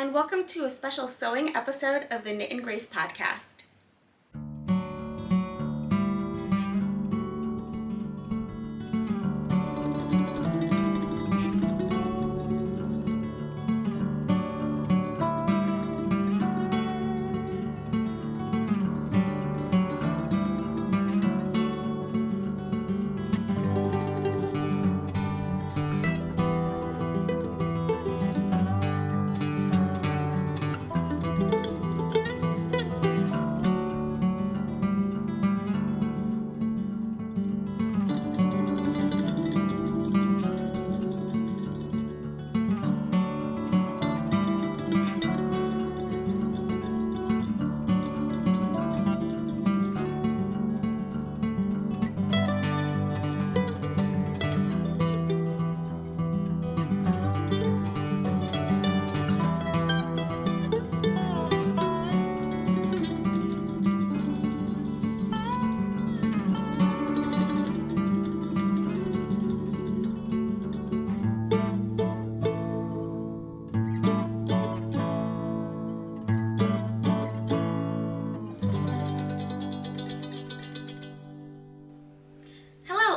and welcome to a special sewing episode of the Knit and Grace podcast.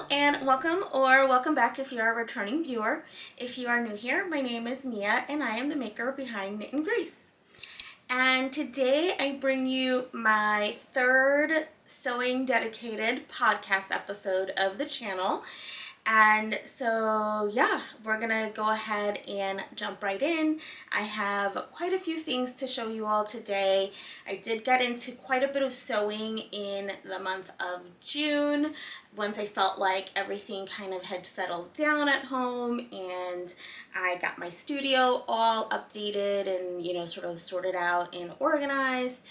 And welcome back if you're a returning viewer. If you are new here, my name is Mia and I am the maker behind Knit and Grace. And today I bring you my third sewing dedicated podcast episode of the channel. And so yeah, we're gonna go ahead and jump right in. I have quite a few things to show you all today. I did get into quite a bit of sewing in the month of June once I felt like everything kind of had settled down at home and I got my studio all updated and sort of sorted out and organized.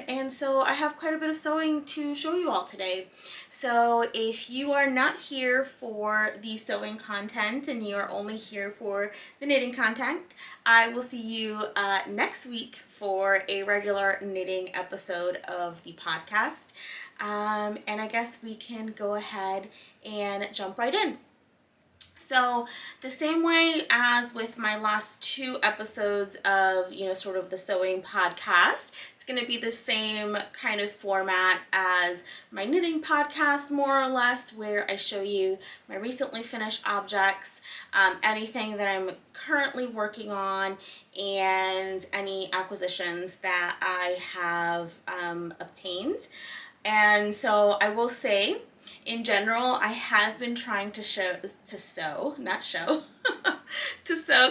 And so I have quite a bit of sewing to show you all today. So if you are not here for the sewing content and you are only here for the knitting content, I will see you next week for a regular knitting episode of the podcast. And I guess we can go ahead and jump right in. So the same way as with my last two episodes of, sort of the sewing podcast, it's going to be the same kind of format as my knitting podcast, more or less, where I show you my recently finished objects, anything that I'm currently working on, and any acquisitions that I have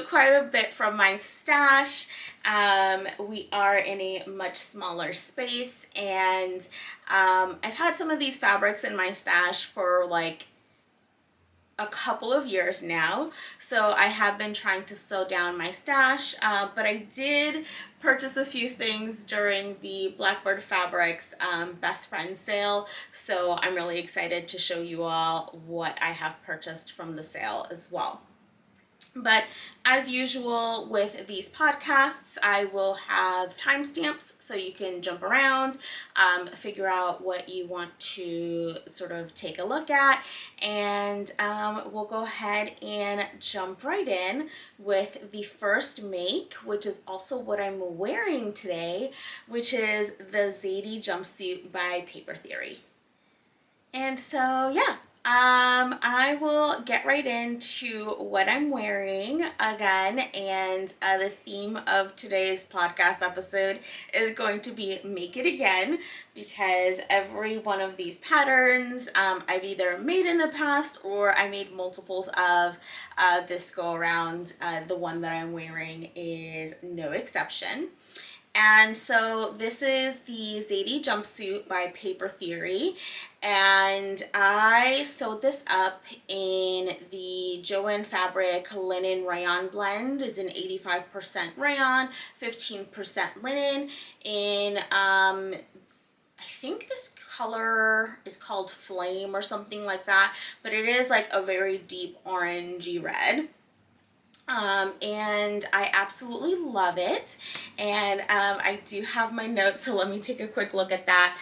quite a bit from my stash. We are in a much smaller space, and I've had some of these fabrics in my stash for like a couple of years now, so I have been trying to sew down my stash, but I did purchase a few things during the Blackbird Fabrics best friend sale, so I'm really excited to show you all what I have purchased from the sale as well. But as usual with these podcasts, I will have timestamps so you can jump around, figure out what you want to sort of take a look at, and we'll go ahead and jump right in with the first make, which is also what I'm wearing today, which is the Zadie Jumpsuit by Paper Theory. And so yeah. I will get right into what I'm wearing again, and the theme of today's podcast episode is going to be Make It Again, because every one of these patterns I've either made in the past or I made multiples of. This go around, the one that I'm wearing is no exception. And so this is the Zadie Jumpsuit by Paper Theory, and I sewed this up in the Joanne Fabric Linen Rayon blend. It's an 85% rayon, 15% linen in, I think this color is called Flame or something like that, but it is like a very deep orangey red. And I absolutely love it, and I do have my notes, so let me take a quick look at that.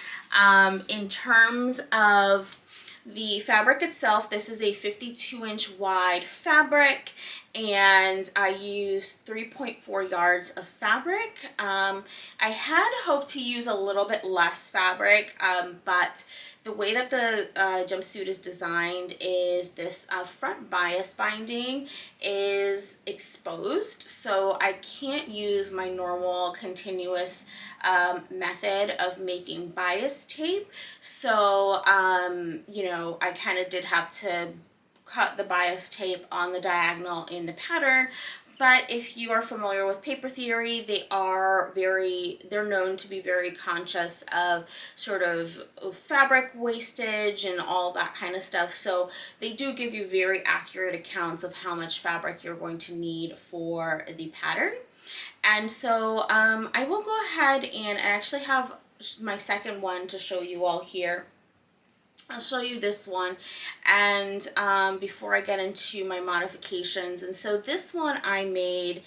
In terms of the fabric itself, this is a 52-inch wide fabric, and I used 3.4 yards of fabric. I had hoped to use a little bit less fabric, but the way that the jumpsuit is designed is this front bias binding is exposed, so I can't use my normal continuous method of making bias tape. So, you know, I kind of did have to cut the bias tape on the diagonal in the pattern. But if you are familiar with paper theory, they're known to be very conscious of sort of fabric wastage and all that kind of stuff. So they do give you very accurate accounts of how much fabric you're going to need for the pattern. And so I will go ahead and I actually have my second one to show you all here. I'll show you this one, and before I get into my modifications. And so this one I made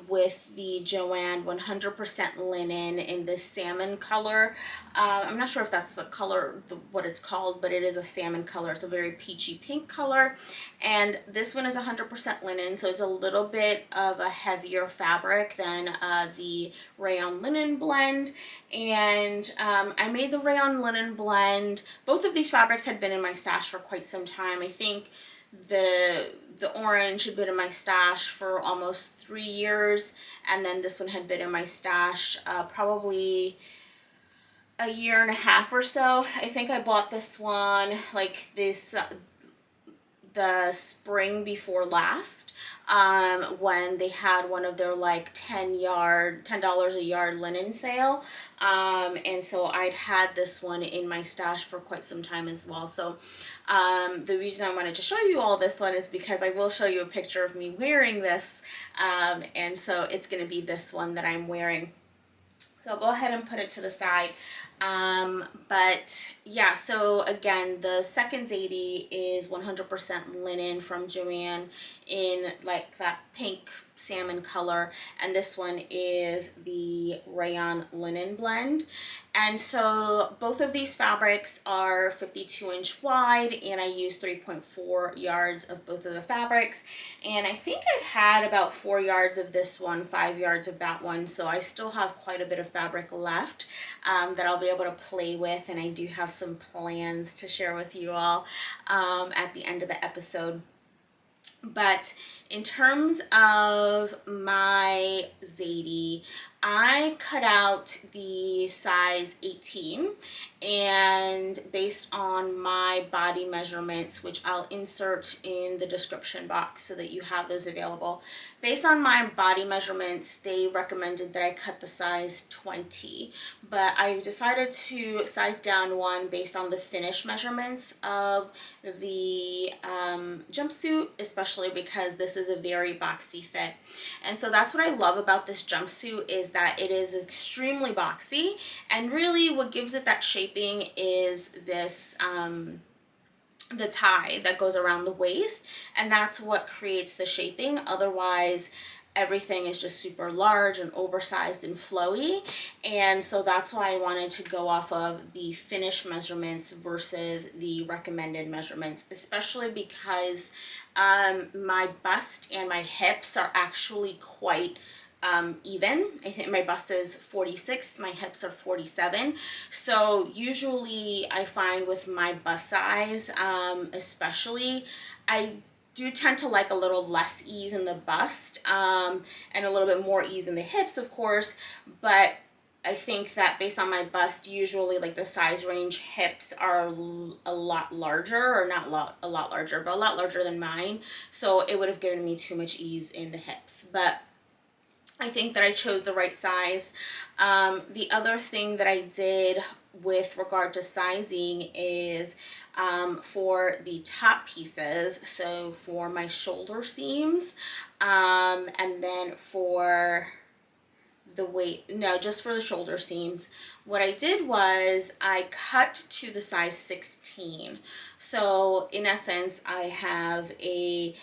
with the Joann 100% linen in this salmon color. I'm not sure if that's the color, what it's called, but it is a salmon color. It's a very peachy pink color. And this one is 100% linen, so it's a little bit of a heavier fabric than the rayon linen blend. And I made the rayon linen blend. Both of these fabrics had been in my stash for quite some time. I think the orange had been in my stash for almost 3 years, and then this one had been in my stash probably a year and a half or so. I think I bought this one like this the spring before last, when they had one of their like $10 a yard linen sale. And so I'd had this one in my stash for quite some time as well. So the reason I wanted to show you all this one is because I will show you a picture of me wearing this. And so it's going to be this one that I'm wearing. So I'll go ahead and put it to the side. But yeah, so again, the second Zadie is 100% linen from Joann in like that pink salmon color, and this one is the rayon linen blend. And so both of these fabrics are 52-inch wide, and I used 3.4 yards of both of the fabrics. And I think I had about 4 yards of this one, 5 yards of that one, so I still have quite a bit of fabric left that I'll be able to play with, and I do have some plans to share with you all at the end of the episode. But in terms of my Zadie, I cut out the size 18, and based on my body measurements, which I'll insert in the description box so that you have those available, based on my body measurements, they recommended that I cut the size 20, but I decided to size down one based on the finish measurements of the jumpsuit, especially because this is a very boxy fit. And so that's what I love about this jumpsuit, is that it is extremely boxy, and really what gives it that shaping is this the tie that goes around the waist, and that's what creates the shaping. Otherwise everything is just super large and oversized and flowy, and so that's why I wanted to go off of the finished measurements versus the recommended measurements, especially because my bust and my hips are actually quite even. I think my bust is 46, my hips are 47. So usually I find with my bust size, especially, I do tend to like a little less ease in the bust, and a little bit more ease in the hips, of course, but I think that based on my bust, usually like the size range hips are a lot larger, or not a lot larger, but a lot larger than mine. So it would have given me too much ease in the hips. But I think that I chose the right size. The other thing that I did with regard to sizing is for the top pieces, so for my shoulder seams, and then for the just for the shoulder seams, what I did was I cut to the size 16. So in essence, I have a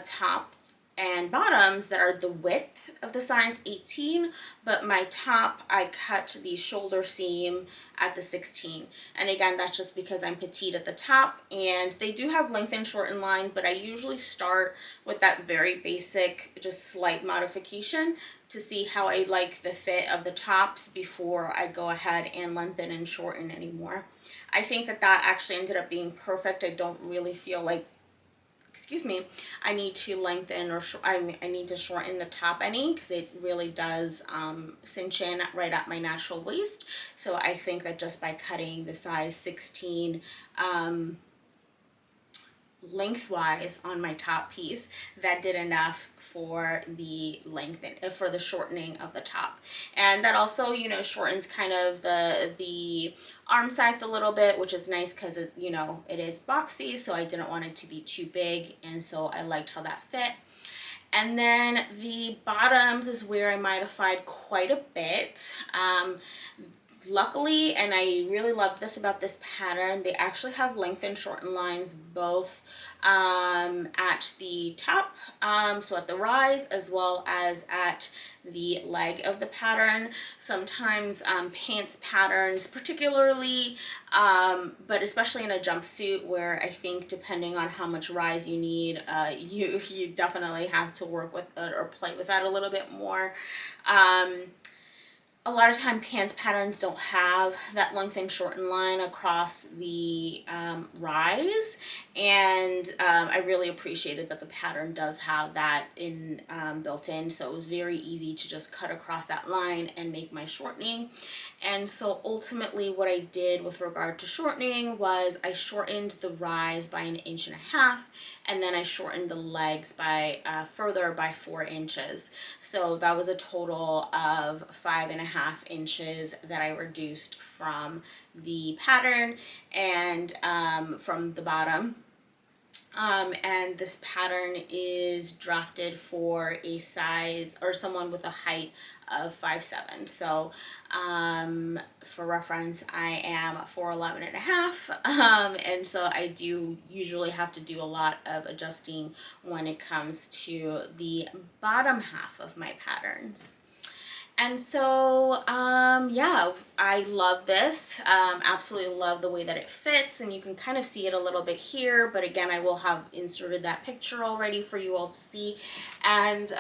top and bottoms that are the width of the size 18, but my top, I cut the shoulder seam at the 16. And again, that's just because I'm petite at the top, and they do have length and shorten line, but I usually start with that very basic, just slight modification to see how I like the fit of the tops before I go ahead and lengthen and shorten anymore. I think that that actually ended up being perfect. I don't really feel like, excuse me, I need to lengthen or I need to shorten the top any, because it really does cinch in right at my natural waist. So I think that just by cutting the size 16 lengthwise on my top piece, that did enough for the for the shortening of the top. And that also, you know, shortens kind of the arm size a little bit, which is nice because it, you know, it is boxy, so I didn't want it to be too big, and so I liked how that fit. And then the bottoms is where I modified quite a bit. Luckily, and I really love this about this pattern, they actually have length and shorten lines both at the top, so at the rise, as well as at the leg of the pattern. Sometimes pants patterns particularly, but especially in a jumpsuit, where I think depending on how much rise you need, you definitely have to work with it or play with that a little bit more. A lot of time pants patterns don't have that length and shorten line across the rise, and I really appreciated that the pattern does have that in built in, so it was very easy to just cut across that line and make my shortening. And so ultimately what I did with regard to shortening was I shortened the rise by 1.5 inches, and then I shortened the legs by further by 4 inches. So that was a total of 5.5 inches that I reduced from the pattern and from the bottom. And this pattern is drafted for a size or someone with a height of 5'7". So for reference, I am 4'11.5", and so I do usually have to do a lot of adjusting when it comes to the bottom half of my patterns. And so, yeah, I love this. Absolutely love the way that it fits, and you can kind of see it a little bit here, but again, I will have inserted that picture already for you all to see. And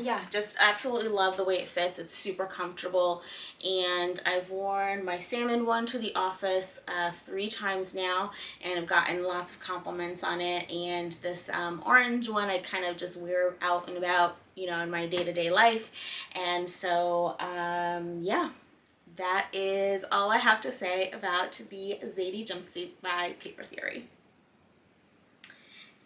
yeah, just absolutely love the way it fits. It's super comfortable, and I've worn my salmon one to the office 3 times now, and I've gotten lots of compliments on it. And this orange one I kind of just wear out and about, you know, in my day-to-day life. And so yeah, that is all I have to say about the Zadie Jumpsuit by Paper Theory.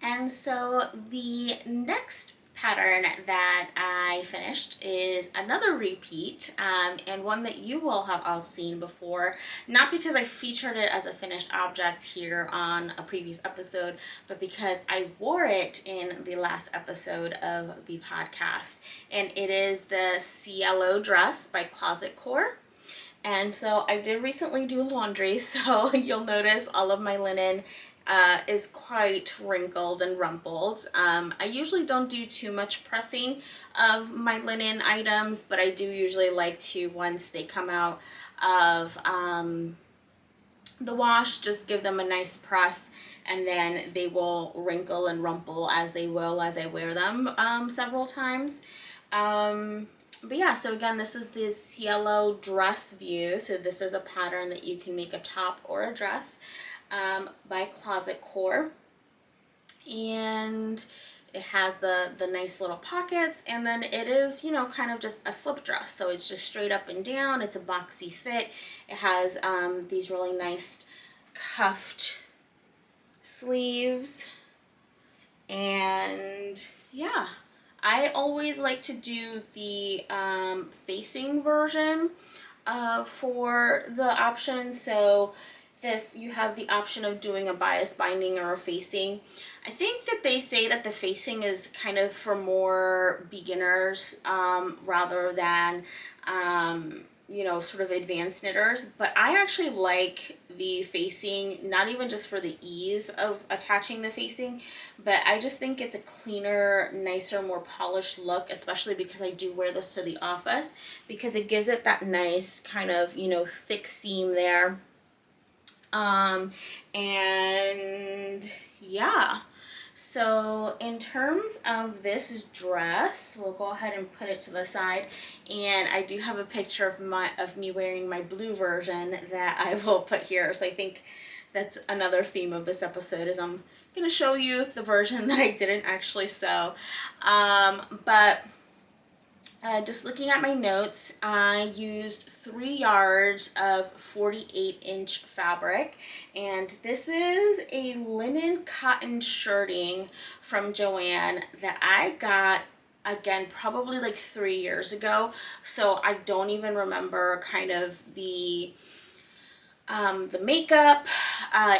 And so the next pattern that I finished is another repeat, and one that you will have all seen before, not because I featured it as a finished object here on a previous episode, but because I wore it in the last episode of the podcast. And it is the Cielo Dress by Closet Core. And so I did recently do laundry, so you'll notice all of my linen is quite wrinkled and rumpled. I usually don't do too much pressing of my linen items, but I do usually like to, once they come out of the wash, just give them a nice press, and then they will wrinkle and rumple as they will as I wear them several times. But yeah, so again, this is the Cielo Dress view. So this is a pattern that you can make a top or a dress by Closet Core. And it has the nice little pockets, and then it is, you know, kind of just a slip dress. So it's just straight up and down. It's a boxy fit. It has these really nice cuffed sleeves. And yeah, I always like to do the facing version for the option. So this, you have the option of doing a bias binding or a facing. I think that they say that the facing is kind of for more beginners rather than you know, sort of advanced knitters, but I actually like the facing, not even just for the ease of attaching the facing, but I just think it's a cleaner, nicer, more polished look, especially because I do wear this to the office, because it gives it that nice kind of, you know, thick seam there. And yeah. So in terms of this dress, we'll go ahead and put it to the side, and I do have a picture of me wearing my blue version that I will put here. So I think that's another theme of this episode, is I'm gonna show you the version that I didn't actually sew. But just looking at my notes, I used 3 yards of 48-inch fabric, and this is a linen cotton shirting from Joann that I got, again, probably like 3 years ago, so I don't even remember kind of the makeup.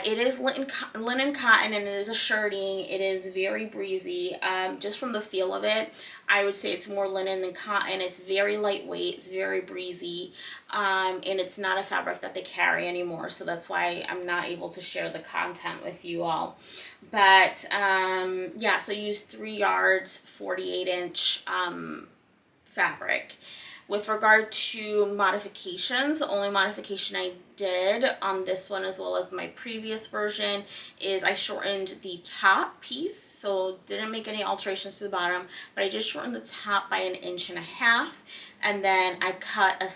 It is linen cotton, and it is a shirting. It is very breezy. Just from the feel of it, I would say it's more linen than cotton. It's very lightweight, it's very breezy, and it's not a fabric that they carry anymore, so that's why I'm not able to share the content with you all. But yeah, so I used 3 yards, 48-inch fabric. With regard to modifications, the only modification I did on this one, as well as my previous version, is I shortened the top piece. So didn't make any alterations to the bottom, but I just shortened the top by 1.5 inches, and then I cut a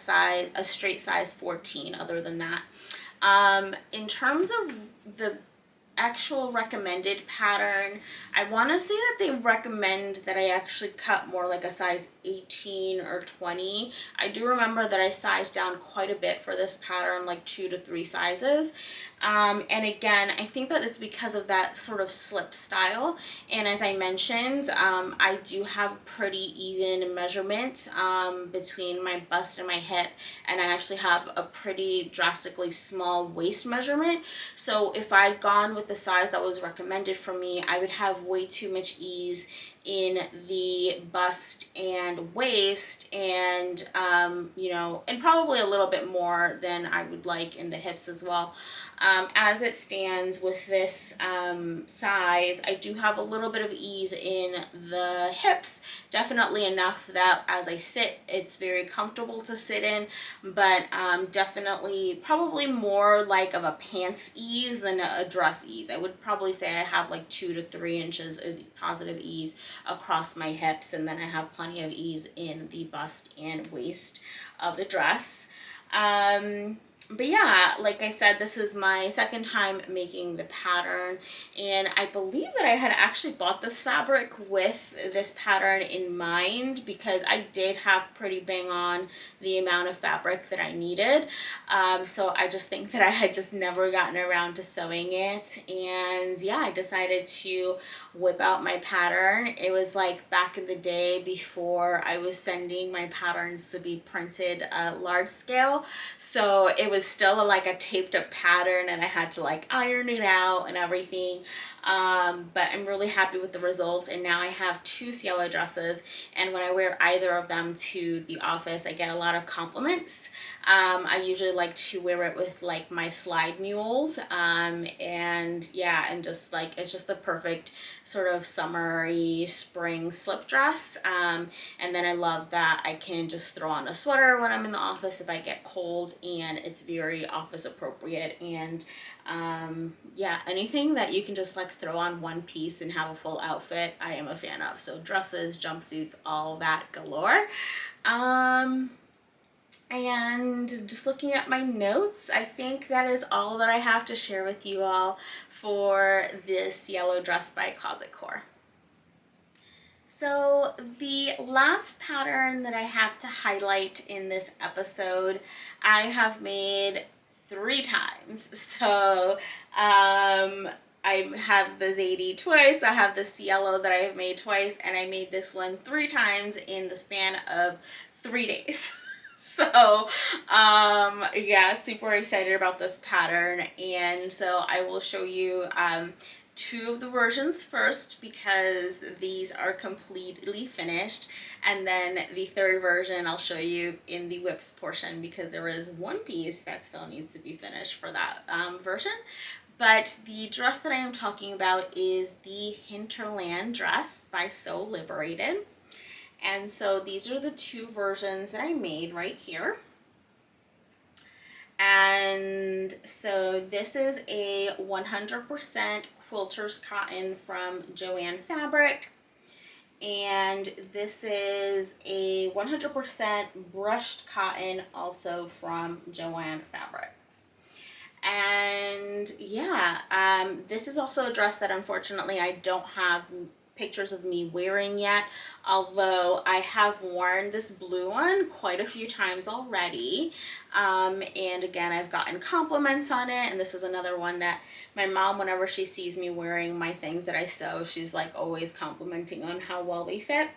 straight size 14 other than that. In terms of the actual recommended pattern, I want to say that they recommend that I actually cut more like a size 18 or 20. I do remember that I sized down quite a bit for this pattern, like 2 to 3 sizes. And again, I think that it's because of that sort of slip style. And as I mentioned, I do have pretty even measurement between my bust and my hip, and I actually have a pretty drastically small waist measurement. So if I'd gone with the size that was recommended for me, I would have way too much ease in the bust and waist, and you know, and probably a little bit more than I would like in the hips as well. As it stands with this size, I do have a little bit of ease in the hips, definitely enough that as I sit, it's very comfortable to sit in, but definitely probably more like of a pants ease than a dress ease. I would probably say I have like 2 to 3 inches of positive ease across my hips, and then I have plenty of ease in the bust and waist of the dress. But yeah, like I said, this is my second time making the pattern, and I believe that I had actually bought this fabric with this pattern in mind, because I did have pretty bang on the amount of fabric that I needed. So I just think that I had just never gotten around to sewing it, and yeah, I decided to whip out my pattern. It was like back in the day before I was sending my patterns to be printed large scale, so it was still like a taped up pattern, and I had to like iron it out and everything. But I'm really happy with the results, and now I have 2 Cielo dresses, and when I wear either of them to the office, I get a lot of compliments. I usually like to wear it with like my slide mules, and yeah, and just like, it's just the perfect sort of summery spring slip dress. And then I love that I can just throw on a sweater when I'm in the office if I get cold, and it's very office appropriate. And yeah, anything that you can just like throw on one piece and have a full outfit, I am a fan of. So dresses, jumpsuits, all that galore. And just looking at my notes, I think that is all that I have to share with you all for this Cielo dress by Closet Core. So the last pattern that I have to highlight in this episode, I have made 3 times. So I have the Zadie twice, I have the Cielo that I have made twice, and I made this one 3 times in the span of 3 days. So yeah, super excited about this pattern, and so I will show you two of the versions first because these are completely finished, and then the third version I'll show you in the whips portion because there is one piece that still needs to be finished for that version. But the dress that I am talking about is the Hinterland Dress by So Liberated. And so these are the two versions that I made right here. And so this is a 100% quilter's cotton from Joann Fabric. And this is a 100% brushed cotton also from Joann Fabrics. And yeah, this is also a dress that unfortunately I don't have pictures of me wearing yet, although I have worn this blue one quite a few times already. And again, I've gotten compliments on it, and this is another one that my mom, whenever she sees me wearing my things that I sew, she's like always complimenting on how well they fit.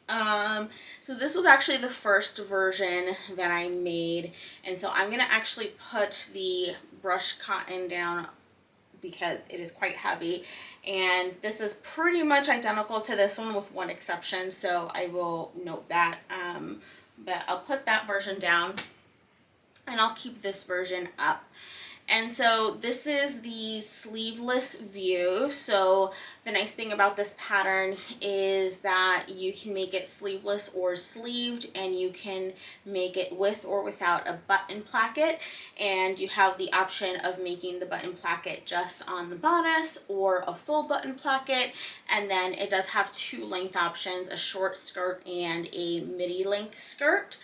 So this was actually the first version that I made, and so I'm gonna actually put the brushed cotton down because it is quite heavy, and this is pretty much identical to this one with one exception, so I will note that. But I'll put that version down and I'll keep this version up. And so this is the sleeveless view. So the nice thing about this pattern is that you can make it sleeveless or sleeved, and you can make it with or without a button placket. And you have the option of making the button placket just on the bodice or a full button placket. And then it does have two length options, a short skirt and a midi length skirt.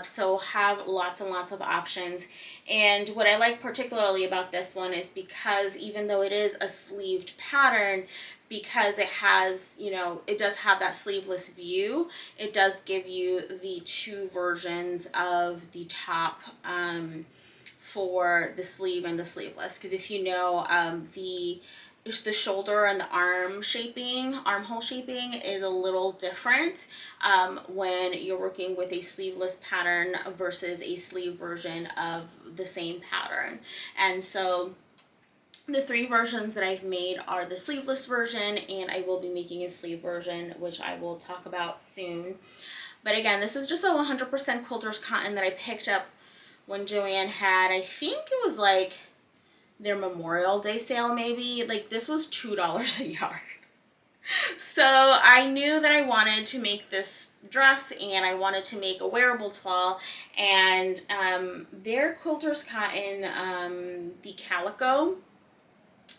So have lots and lots of options. And what I like particularly about this one is because even though it is a sleeved pattern, because it has, you know, it does have that sleeveless view, it does give you the two versions of the top for the sleeve and the sleeveless. Because if you know, the shoulder and the armhole shaping is a little different when you're working with a sleeveless pattern versus a sleeve version of the same pattern. And so the three versions that I've made are the sleeveless version, and I will be making a sleeve version, which I will talk about soon. But again, this is just a 100% quilter's cotton that I picked up when Joann had, I think it was like their Memorial Day sale maybe. Like, this was $2 a yard. So I knew that I wanted to make this dress, and I wanted to make a wearable toile, and their quilter's cotton, the calico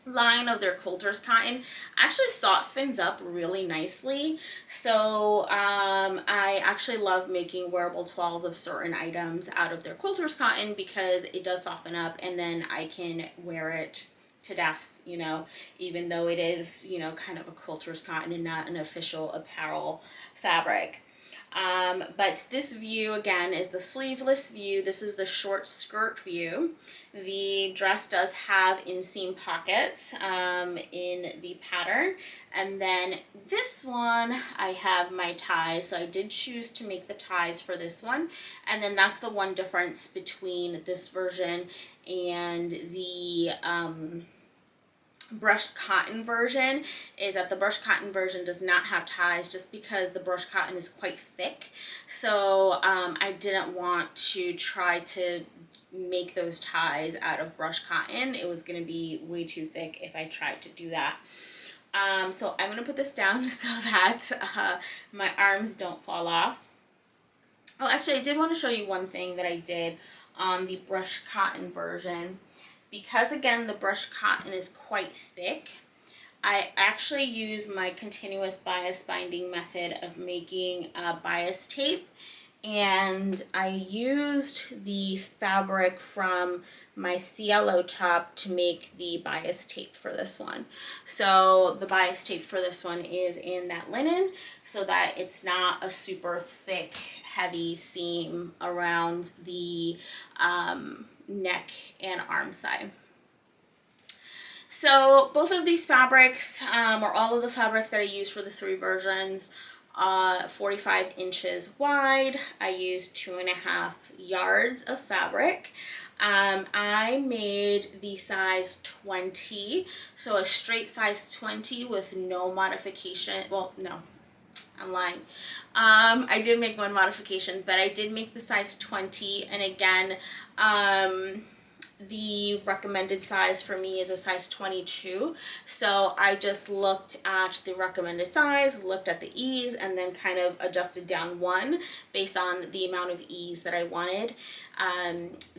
line of their quilter's cotton actually softens up really nicely. So I actually love making wearable toiles of certain items out of their quilter's cotton because it does soften up, and then I can wear it to death, you know, even though it is, you know, kind of a quilter's cotton and not an official apparel fabric. But this view again is the sleeveless view. This is the short skirt view. The dress does have inseam pockets in the pattern, and then this one I have my ties, so I did choose to make the ties for this one. And then that's the one difference between this version and the brushed cotton version, is that the brushed cotton version does not have ties, just because the brushed cotton is quite thick. So I didn't want to try to make those ties out of brushed cotton. It was going to be way too thick if I tried to do that. So I'm going to put this down so that my arms don't fall off. Oh, actually, I did want to show you one thing that I did on the brushed cotton version. Because again, the brushed cotton is quite thick, I actually use my continuous bias binding method of making bias tape, and I used the fabric from my Cielo top to make the bias tape for this one. So the bias tape for this one is in that linen, so that it's not a super thick, heavy seam around the neck and arm side. So both of these fabrics, or all of the fabrics that I use for the three versions, 45 inches wide. I used 2.5 yards of fabric. I made the size 20, so a straight size 20 with no modification. Well, no, I'm lying. I did make one modification, but I did make the size 20, and again, the recommended size for me is a size 22. So I just looked at the recommended size, looked at the ease, and then kind of adjusted down one based on the amount of ease that I wanted.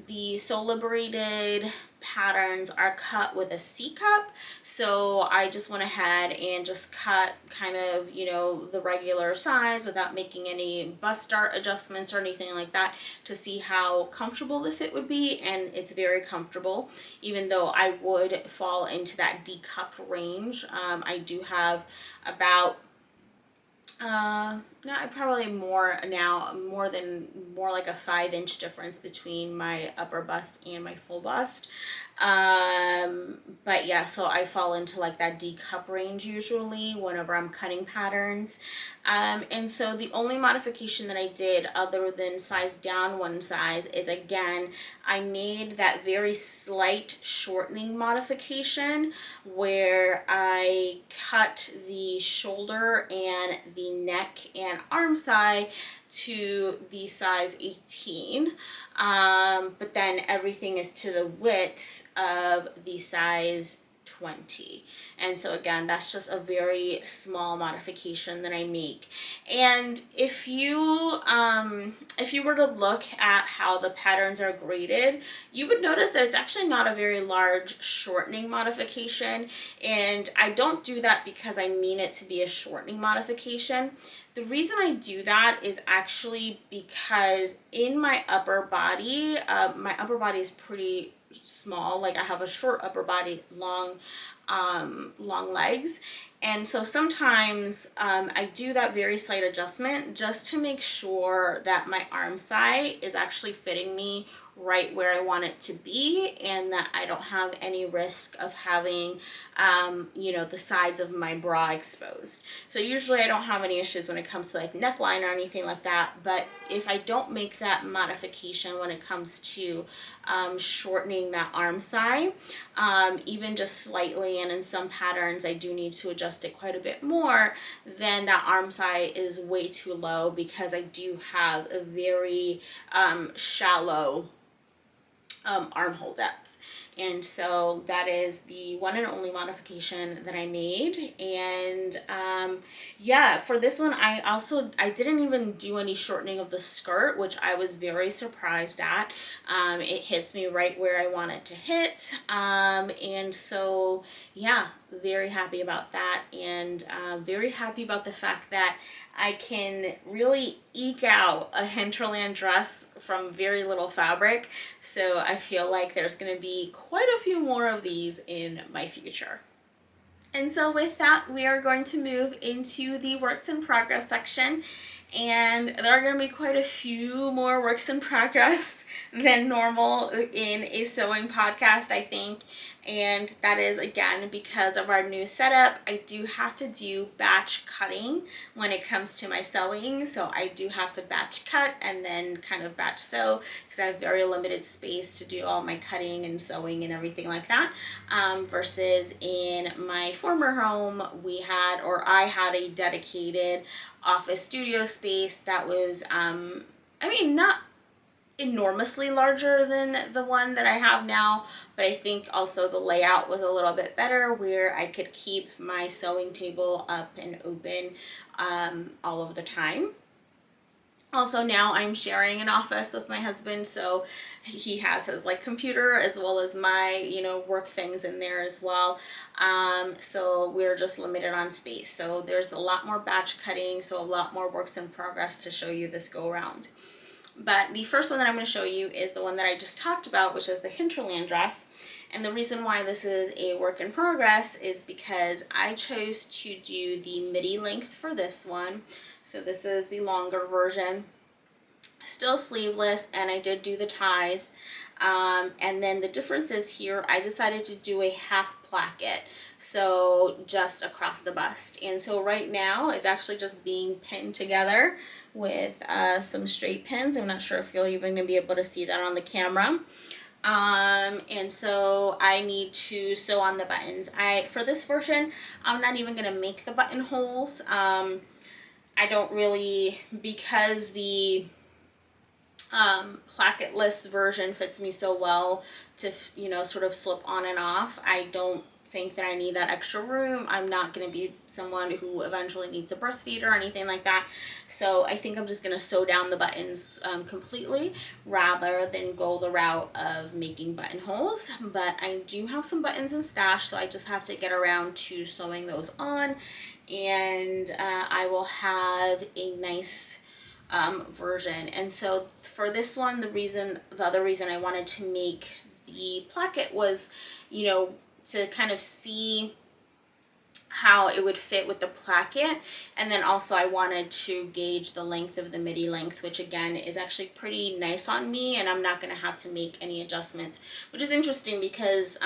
The Sew Liberated patterns are cut with a C cup, so I just went ahead and just cut kind of, you know, the regular size without making any bust dart adjustments or anything like that to see how comfortable the fit would be, and it's very comfortable, even though I would fall into that D cup range. I do have about no, probably more now, more like a 5-inch difference between my upper bust and my full bust. But yeah, so I fall into like that D cup range usually whenever I'm cutting patterns. And so the only modification that I did other than size down one size is, again, I made that very slight shortening modification where I cut the shoulder and the neck and arm side to the size 18, but then everything is to the width of the size 20. And so again, that's just a very small modification that I make. And if you were to look at how the patterns are graded, you would notice that it's actually not a very large shortening modification. And I don't do that because I mean it to be a shortening modification. The reason I do that is actually because in my upper body is pretty small. Like I have a short upper body, long legs, and so sometimes I do that very slight adjustment just to make sure that my arm side is actually fitting me right where I want it to be, and that I don't have any risk of having you know, the sides of my bra exposed. So usually I don't have any issues when it comes to like neckline or anything like that, but if I don't make that modification when it comes to shortening that arm side, even just slightly, and in some patterns I do need to adjust it quite a bit more, then that arm side is way too low because I do have a very shallow armhole depth. And so that is the one and only modification that I made. And yeah, for this one, I didn't even do any shortening of the skirt, which I was very surprised at. It hits me right where I want it to hit. And so yeah, very happy about that, and very happy about the fact that I can really eke out a Hinterland dress from very little fabric. So I feel like there's going to be quite a few more of these in my future. And so with that, we are going to move into the works in progress section. And there are going to be quite a few more works in progress than normal in a sewing podcast, I think. And that is, again, because of our new setup. I do have to do batch cutting when it comes to my sewing. So I do have to batch cut and then kind of batch sew because I have very limited space to do all my cutting and sewing and everything like that. Versus in my former home, I had a dedicated office studio space that was, I mean, not enormously larger than the one that I have now, but I think also the layout was a little bit better where I could keep my sewing table up and open all of the time. Also, now I'm sharing an office with my husband, so he has his like computer as well as my, you know, work things in there as well. So we're just limited on space. So there's a lot more batch cutting, so a lot more works in progress to show you this go around. But the first one that I'm going to show you is the one that I just talked about, which is the Hinterland dress. And the reason why this is a work in progress is because I chose to do the midi length for this one. So this is the longer version, still sleeveless, and I did do the ties. And then the difference is here, I decided to do a half placket, so just across the bust. And so right now it's actually just being pinned together with some straight pins. I'm not sure if you're even going to be able to see that on the camera. And so I need to sew on the buttons. For this version, I'm not even going to make the buttonholes. I don't really, because the placketless version fits me so well to, you know, sort of slip on and off. I don't think that I need that extra room. I'm not going to be someone who eventually needs a breastfeed or anything like that. So I think I'm just going to sew down the buttons completely rather than go the route of making buttonholes. But I do have some buttons in stash, so I just have to get around to sewing those on. And I will have a nice version. And so for this one, the other reason I wanted to make the placket was, you know, to kind of see how it would fit with the placket. And then also I wanted to gauge the length of the midi length, which again is actually pretty nice on me, and I'm not going to have to make any adjustments, which is interesting because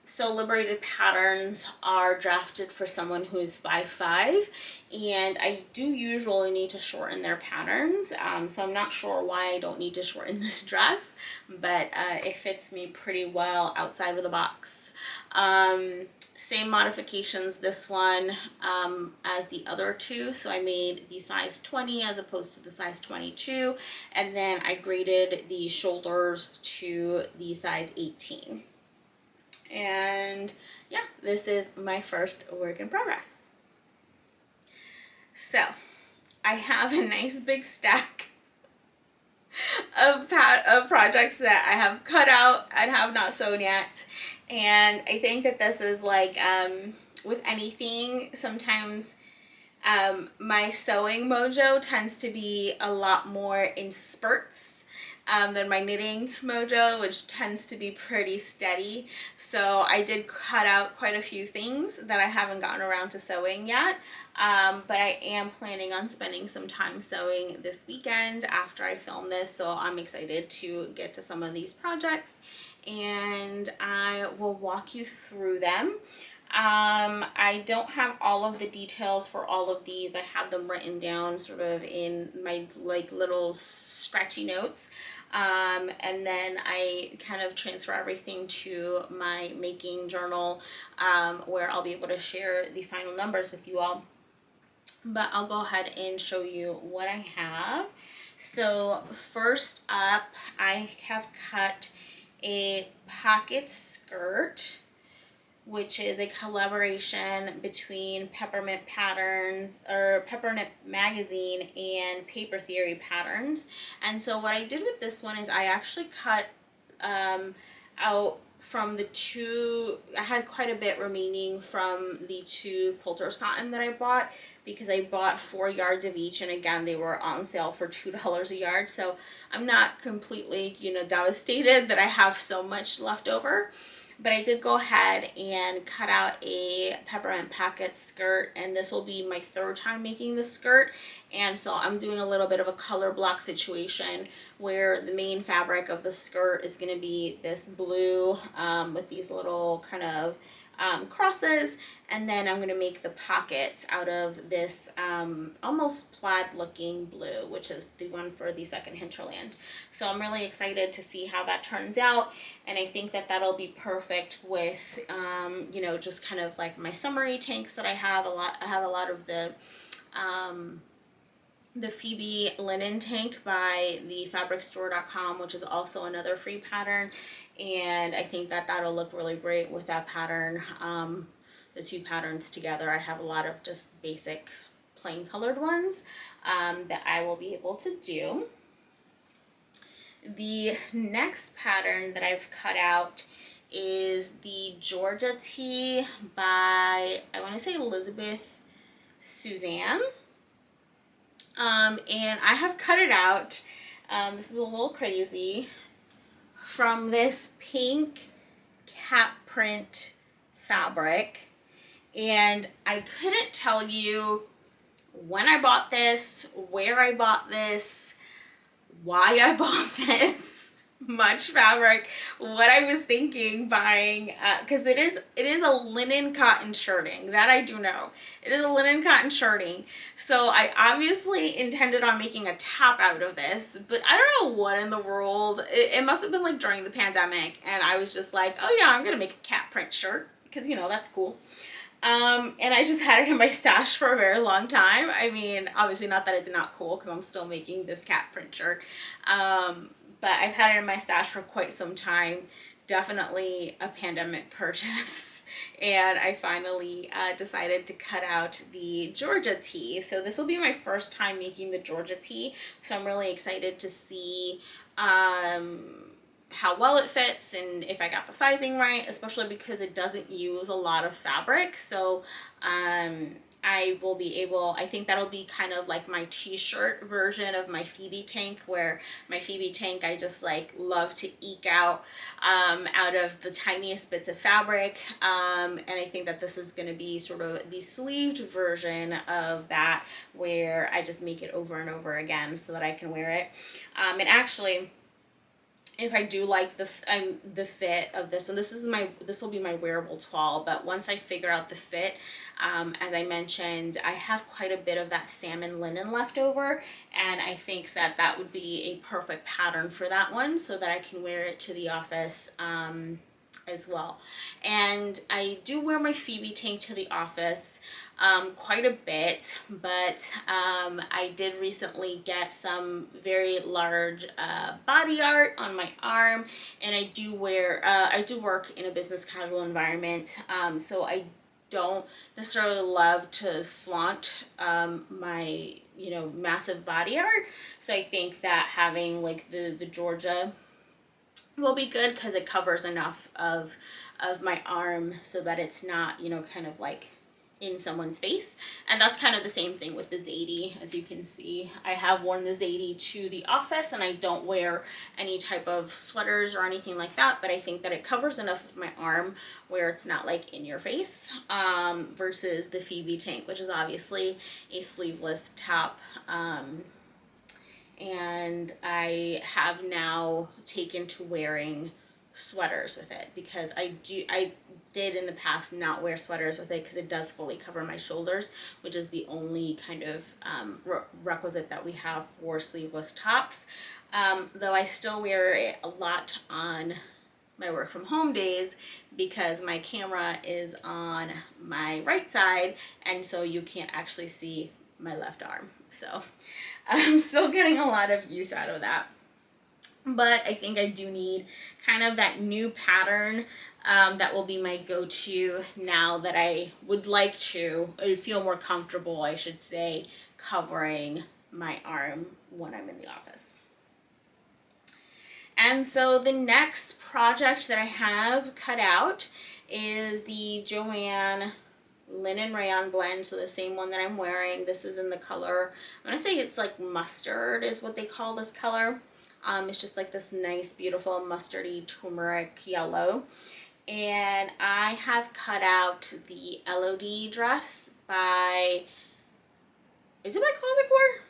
So Liberated patterns are drafted for someone who is 5'5", and I do usually need to shorten their patterns, so I'm not sure why I don't need to shorten this dress, but it fits me pretty well outside of the box. Same modifications this one as the other two, so I made the size 20 as opposed to the size 22, and then I graded the shoulders to the size 18. And yeah, this is my first work in progress. So I have a nice big stack of projects that I have cut out and have not sewn yet. And I think that this is like with anything, sometimes my sewing mojo tends to be a lot more in spurts than my knitting mojo, which tends to be pretty steady. So I did cut out quite a few things that I haven't gotten around to sewing yet, but I am planning on spending some time sewing this weekend after I film this, so I'm excited to get to some of these projects, and I will walk you through them. I don't have all of the details for all of these. I have them written down sort of in my like little scratchy notes. And then I kind of transfer everything to my making journal, where I'll be able to share the final numbers with you all. But I'll go ahead and show you what I have. So first up, I have cut a pocket skirt, which is a collaboration between Peppermint Patterns, or Peppermint Magazine, and Paper Theory Patterns. And so what I did with this one is I actually cut out from the two, I had quite a bit remaining from the two quilters cotton that I bought, because I bought 4 yards of each, and again they were on sale for $2 a yard. So I'm not completely, you know, devastated that I have so much left over. But I did go ahead and cut out a peppermint pocket skirt, and this will be my 3rd time making this skirt. And so I'm doing a little bit of a color block situation where the main fabric of the skirt is going to be this blue with these little kind of crosses, and then I'm going to make the pockets out of this almost plaid looking blue, which is the one for the second Hinterland. So I'm really excited to see how that turns out, and I think that that'll be perfect with you know, just kind of like my summery tanks that I have a lot of the Phoebe linen tank by the fabricstore.com, which is also another free pattern, and I think that that'll look really great with that pattern, the two patterns together. I have a lot of just basic plain colored ones that I will be able to do. The next pattern that I've cut out is the Georgia Tee by, I want to say, Elizabeth Suzanne. And I have cut it out, this is a little crazy, from this pink cat print fabric, and I couldn't tell you when I bought this, where I bought this, why I bought this, much fabric what I was thinking buying, because it is a linen cotton shirting, that I do know. It is a linen cotton shirting, so I obviously intended on making a top out of this, but I don't know what in the world, it must have been like during the pandemic, and I was just like, oh yeah, I'm gonna make a cat print shirt because that's cool. And I just had it in my stash for a very long time. I mean, obviously not that it's not cool because I'm still making this cat print shirt. But I've had it in my stash for quite some time. Definitely a pandemic purchase. And I finally decided to cut out the Georgia tee. So this will be my first time making the Georgia tee. So I'm really excited to see how well it fits and if I got the sizing right, especially because it doesn't use a lot of fabric. So I will be able, I think that'll be kind of like my t-shirt version of my Phoebe tank, where my Phoebe tank I just like love to eke out of the tiniest bits of fabric, and I think that this is going to be sort of the sleeved version of that, where I just make it over and over again so that I can wear it. And actually, if I do like the fit of this, and this will be my wearable tall, but once I figure out the fit, as I mentioned, I have quite a bit of that salmon linen left over, and I think that that would be a perfect pattern for that one, so that I can wear it to the office as well. And I do wear my Phoebe tank to the office quite a bit, but I did recently get some very large body art on my arm, and I do work in a business casual environment, so I don't necessarily love to flaunt my massive body art. So I think that having like the Georgia will be good because it covers enough of my arm so that it's not kind of like in someone's face. And that's kind of the same thing with the Zadie. As you can see, I have worn the Zadie to the office, and I don't wear any type of sweaters or anything like that, but I think that it covers enough of my arm where it's not like in your face, versus the Phoebe tank, which is obviously a sleeveless top. And I have now taken to wearing sweaters with it, because I did in the past not wear sweaters with it because it does fully cover my shoulders, which is the only kind of requisite that we have for sleeveless tops. Though I still wear it a lot on my work from home days because my camera is on my right side, and so you can't actually see my left arm. So I'm still getting a lot of use out of that. But I think I do need kind of that new pattern that will be my go-to now that I would like to feel more comfortable, I should say, covering my arm when I'm in the office. And so the next project that I have cut out is the Joanne linen rayon blend, so the same one that I'm wearing. This is in the color, I'm going to say it's like mustard is what they call this color. It's just like this nice, beautiful mustardy turmeric yellow. And I have cut out the LOD dress by, is it by Closet Core?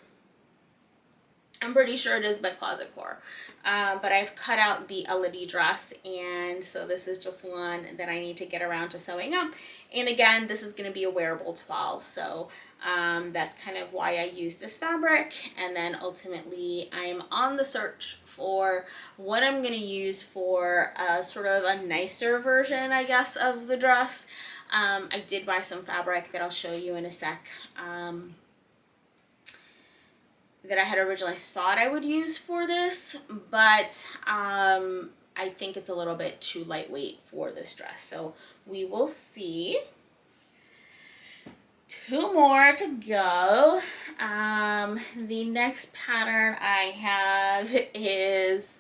I'm pretty sure it is by Closet Core. But I've cut out the LOD dress, and so this is just one that I need to get around to sewing up. And again, this is going to be a wearable toile, so that's kind of why I use this fabric. And then ultimately I am on the search for what I'm going to use for sort of a nicer version, I guess, of the dress. I did buy some fabric that I'll show you in a sec, that I had originally thought I would use for this, but I think it's a little bit too lightweight for this dress. So we will see. 2 more to go. The next pattern I have is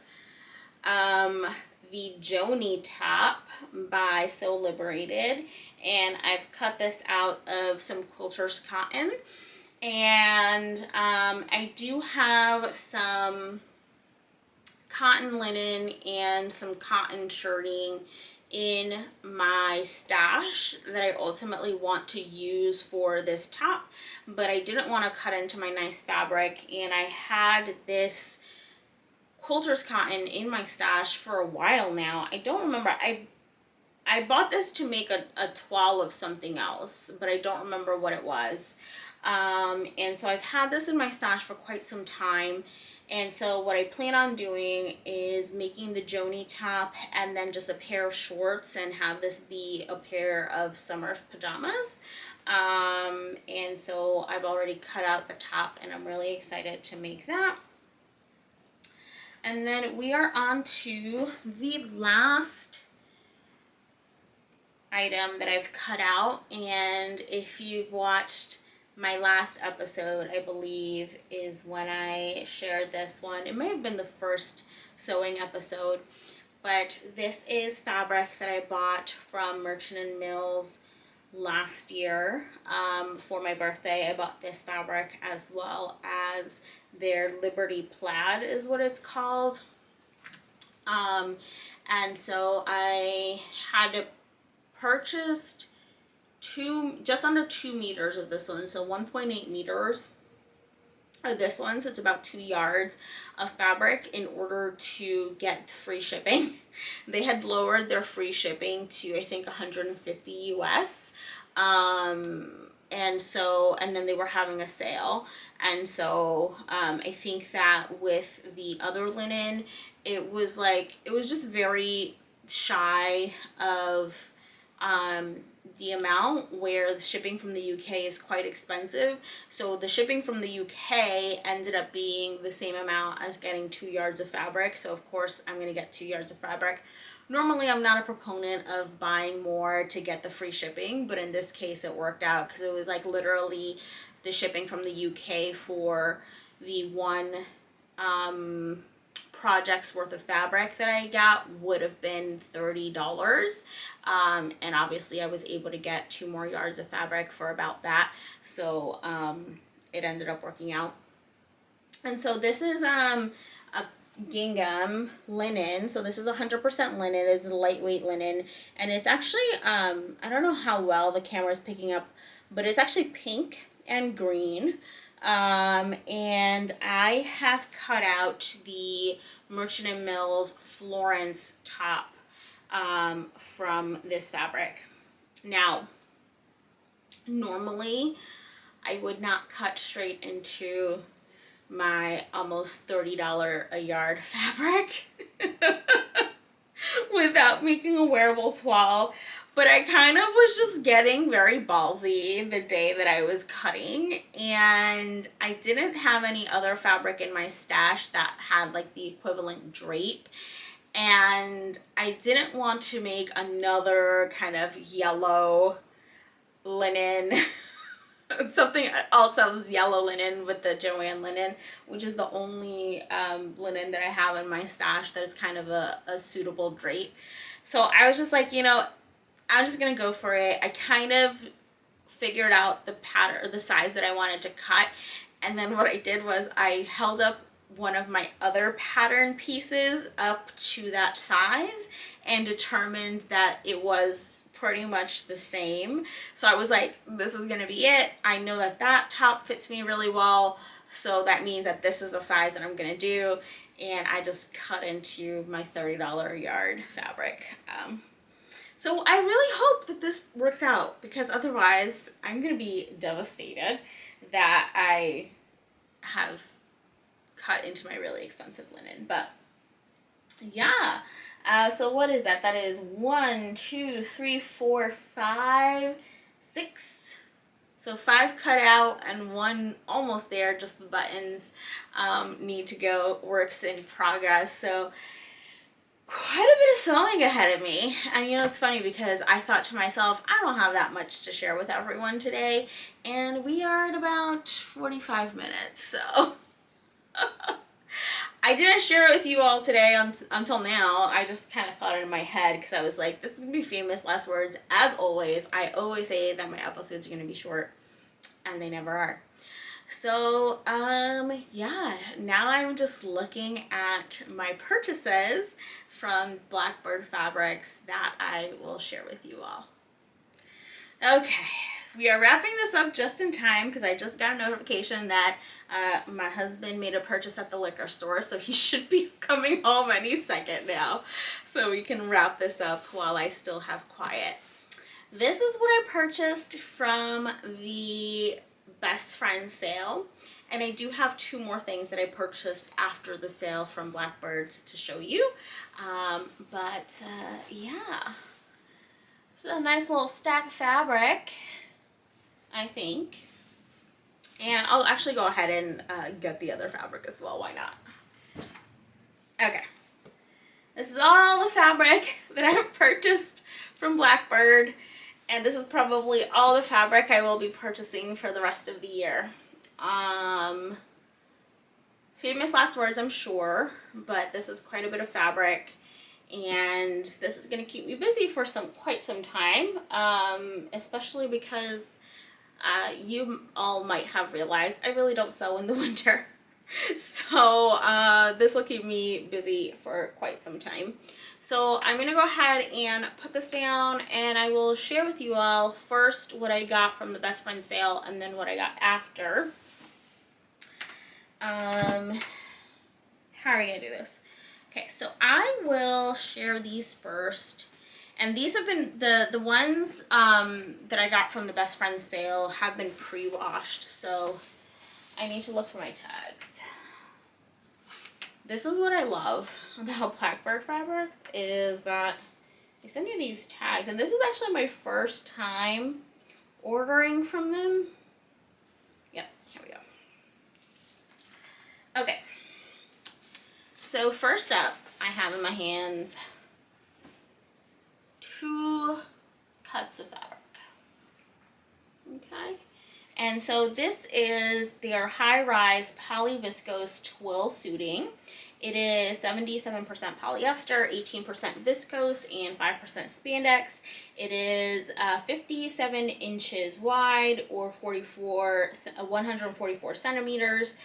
the Joni top by So Liberated, and I've cut this out of some quilter's cotton. And I do have some cotton linen and some cotton shirting in my stash that I ultimately want to use for this top, but I didn't want to cut into my nice fabric, and I had this quilter's cotton in my stash for a while now. I don't remember. I bought this to make a toile of something else, but I don't remember what it was. And so I've had this in my stash for quite some time. And so what I plan on doing is making the Joni top and then just a pair of shorts and have this be a pair of summer pajamas. And so I've already cut out the top and I'm really excited to make that. And then we are on to the last item that I've cut out. And if you've watched my last episode, I believe, is when I shared this one. It may have been the first sewing episode, but this is fabric that I bought from Merchant & Mills last year for my birthday. I bought this fabric as well as their Liberty Plaid is what it's called. And so I had purchased just under 2 meters of this one, so 1.8 meters of this one, so it's about 2 yards of fabric in order to get free shipping. They had lowered their free shipping to I think 150 US, and then they were having a sale, and so I think that with the other linen it was just very shy of the amount, where the shipping from the UK is quite expensive. So the shipping from the UK ended up being the same amount as getting 2 yards of fabric. So of course I'm going to get 2 yards of fabric. Normally I'm not a proponent of buying more to get the free shipping, but in this case it worked out because it was like literally the shipping from the UK for the one project's worth of fabric that I got would have been $30, and obviously I was able to get 2 more yards of fabric for about that, so it ended up working out. And so this is a gingham linen, so this is 100% linen. It is a lightweight linen, and it's actually I don't know how well the camera is picking up, but it's actually pink and green. And I have cut out the Merchant & Mills Florence top from this fabric. Now, normally I would not cut straight into my almost $30 a yard fabric without making a wearable toile. But I kind of was just getting very ballsy the day that I was cutting, and I didn't have any other fabric in my stash that had like the equivalent drape, and I didn't want to make another kind of yellow linen something else that was yellow linen with the Joanne linen, which is the only linen that I have in my stash that is kind of a suitable drape. So I was just like, you know, I'm just gonna go for it. I kind of figured out the pattern, the size that I wanted to cut, and then what I did was I held up one of my other pattern pieces up to that size and determined that it was pretty much the same. So I was like, this is gonna be it. I know that that top fits me really well, so that means that this is the size that I'm gonna do, and I just cut into my $30 a yard fabric. So I really hope that this works out, because otherwise I'm going to be devastated that I have cut into my really expensive linen. But yeah, so what is that? That is 1, 2, 3, 4, 5, 6. So 5 cut out and 1 almost there, just the buttons need to go, works in progress. So quite a bit of sewing ahead of me. And you know, it's funny because I thought to myself, I don't have that much to share with everyone today, and we are at about 45 minutes, so I didn't share it with you all today until now. I just kind of thought it in my head because I was like, this is gonna be famous last words. As always, I always say that my episodes are gonna be short, and they never are. So yeah, now I'm just looking at my purchases from Blackbird Fabrics that I will share with you all. Okay, we are wrapping this up just in time because I just got a notification that my husband made a purchase at the liquor store, so he should be coming home any second now, so we can wrap this up while I still have quiet. This is what I purchased from the best friend sale, and I do have 2 more things that I purchased after the sale from Blackbirds to show you. Yeah, it's a nice little stack of fabric, I think. And I'll actually go ahead and get the other fabric as well. Why not? Okay. This is all the fabric that I have purchased from Blackbird. And this is probably all the fabric I will be purchasing for the rest of the year. Famous last words, I'm sure. But this is quite a bit of fabric. And this is going to keep me busy for quite some time. Especially because you all might have realized I really don't sew in the winter. So this will keep me busy for quite some time. So I'm going to go ahead and put this down, and I will share with you all first what I got from the best friend sale and then what I got after. How are we going to do this? Okay, so I will share these first. And these have been, the ones that I got from the best friend sale have been pre-washed, so I need to look for my tags. This is what I love about Blackbird fabrics, is that they send you these tags. And this is actually my first time ordering from them. Yep, here we go. Okay. So first up, I have in my hands 2 cuts of fabric. Okay. And so this is their high-rise poly viscose twill suiting. It is 77% polyester, 18% viscose, and 5% spandex. It is 57 inches wide, or 144 centimeters.